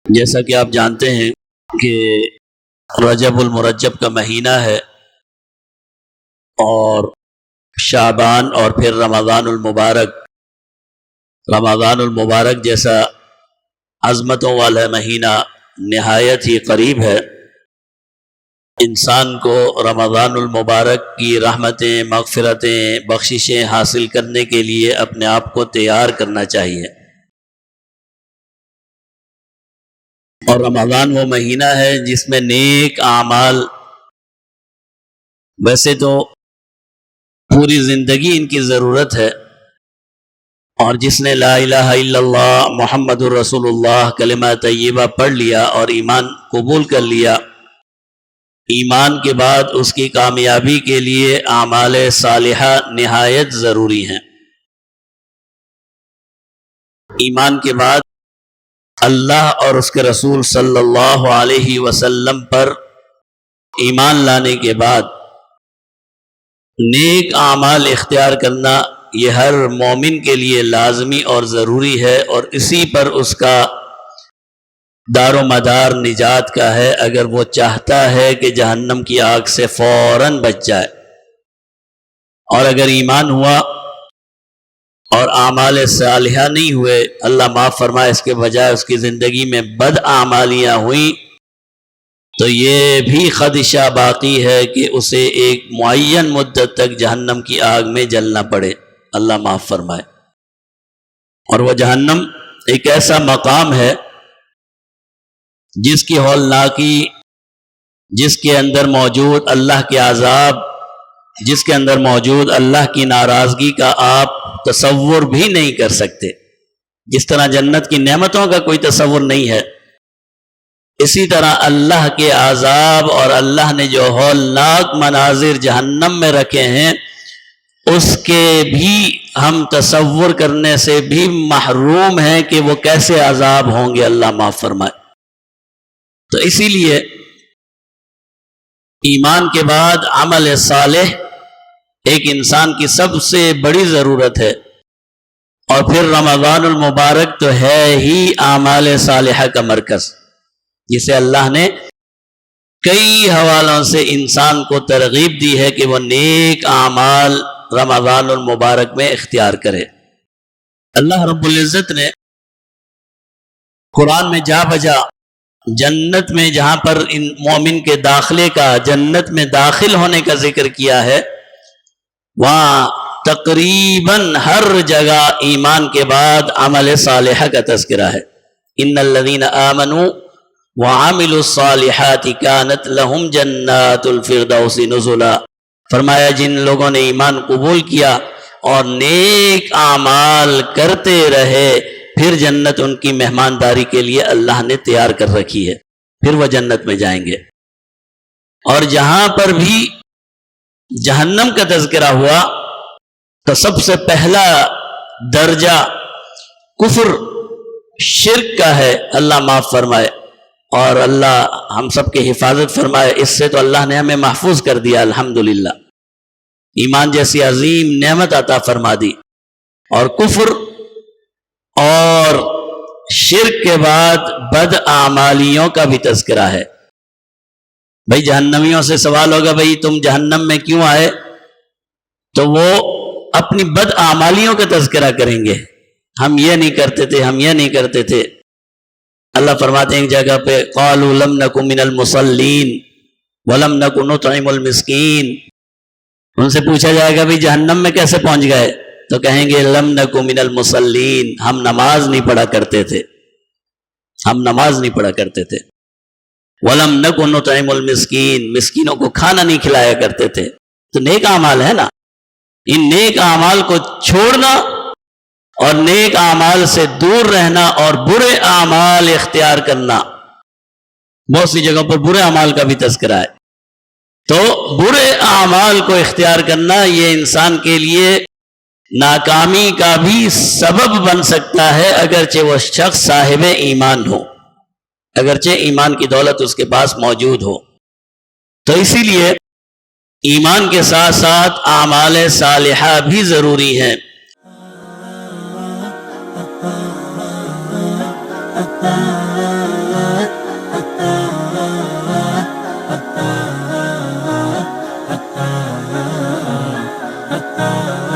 جیسا کہ آپ جانتے ہیں کہ رجب المرجب کا مہینہ ہے اور شعبان اور پھر رمضان المبارک جیسا عظمتوں والا مہینہ نہایت ہی قریب ہے۔ انسان کو رمضان المبارک کی رحمتیں، مغفرتیں، بخششیں حاصل کرنے کے لیے اپنے آپ کو تیار کرنا چاہیے۔ اور رمضان وہ مہینہ ہے جس میں نیک اعمال، ویسے تو پوری زندگی ان کی ضرورت ہے، اور جس نے لا الہ الا اللہ محمد الرسول اللہ کلمہ طیبہ پڑھ لیا اور ایمان قبول کر لیا، ایمان کے بعد اس کی کامیابی کے لیے اعمال صالحہ نہایت ضروری ہیں۔ ایمان کے بعد اللہ اور اس کے رسول صلی اللہ علیہ وسلم پر ایمان لانے کے بعد نیک اعمال اختیار کرنا یہ ہر مومن کے لیے لازمی اور ضروری ہے، اور اسی پر اس کا دار و مدار نجات کا ہے، اگر وہ چاہتا ہے کہ جہنم کی آگ سے فوراً بچ جائے۔ اور اگر ایمان ہوا اور اعمال صالحہ نہیں ہوئے، اللہ معاف فرمائے، اس کے بجائے اس کی زندگی میں بد اعمالیاں ہوئیں، تو یہ بھی خدشہ باقی ہے کہ اسے ایک معین مدت تک جہنم کی آگ میں جلنا پڑے، اللہ معاف فرمائے۔ اور وہ جہنم ایک ایسا مقام ہے جس کی ہولناکی، جس کے اندر موجود اللہ کے عذاب، جس کے اندر موجود اللہ کی ناراضگی کا آپ تصور بھی نہیں کر سکتے۔ جس طرح جنت کی نعمتوں کا کوئی تصور نہیں ہے، اسی طرح اللہ کے عذاب اور اللہ نے جو ہولناک مناظر جہنم میں رکھے ہیں اس کے بھی ہم تصور کرنے سے بھی محروم ہیں کہ وہ کیسے عذاب ہوں گے، اللہ معاف فرمائے۔ تو اسی لیے ایمان کے بعد عمل صالح ایک انسان کی سب سے بڑی ضرورت ہے، اور پھر رمضان المبارک تو ہے ہی اعمال صالحہ کا مرکز، جسے اللہ نے کئی حوالوں سے انسان کو ترغیب دی ہے کہ وہ نیک اعمال رمضان المبارک میں اختیار کرے۔ اللہ رب العزت نے قرآن میں جا بجا جنت میں جہاں پر ان مومن کے داخلے کا، جنت میں داخل ہونے کا ذکر کیا ہے، وہاں تقریباً ہر جگہ ایمان کے بعد عمل صالحہ کا تذکرہ ہے۔ ان الذین آمنوا وعملوا الصالحات کانت لہم جنات الفردوس نزلا، فرمایا جن لوگوں نے ایمان قبول کیا اور نیک اعمال کرتے رہے، پھر جنت ان کی مہمانداری کے لیے اللہ نے تیار کر رکھی ہے، پھر وہ جنت میں جائیں گے۔ اور جہاں پر بھی جہنم کا تذکرہ ہوا تو سب سے پہلا درجہ کفر، شرک کا ہے، اللہ معاف فرمائے، اور اللہ ہم سب کی حفاظت فرمائے۔ اس سے تو اللہ نے ہمیں محفوظ کر دیا، الحمدللہ، ایمان جیسی عظیم نعمت عطا فرما دی۔ اور کفر اور شرک کے بعد بد اعمالیوں کا بھی تذکرہ ہے۔ بھئی جہنمیوں سے سوال ہوگا، بھئی تم جہنم میں کیوں آئے؟ تو وہ اپنی بد اعمالیوں کا تذکرہ کریں گے، ہم یہ نہیں کرتے تھے، ہم یہ نہیں کرتے تھے۔ اللہ فرماتے ہیں ایک جگہ پہ قالوا لم نک من المصلین ولم نک نطعم المسکین، ان سے پوچھا جائے گا بھئی جہنم میں کیسے پہنچ گئے؟ تو کہیں گے لم نک من المصلین، ہم نماز نہیں پڑھا کرتے تھے، ہم نماز نہیں پڑھا کرتے تھے۔ ولم نک نطعم المسکین، مسکینوں کو کھانا نہیں کھلایا کرتے تھے۔ تو نیک اعمال ہے نا، ان نیک اعمال کو چھوڑنا اور نیک اعمال سے دور رہنا اور برے اعمال اختیار کرنا، بہت سی جگہوں پر برے اعمال کا بھی تذکرہ ہے۔ تو برے اعمال کو اختیار کرنا یہ انسان کے لیے ناکامی کا بھی سبب بن سکتا ہے، اگرچہ وہ شخص صاحب ایمان ہو، اگرچہ ایمان کی دولت اس کے پاس موجود ہو۔ تو اسی لیے ایمان کے ساتھ ساتھ اعمال صالحہ بھی ضروری ہیں۔ ah اللہ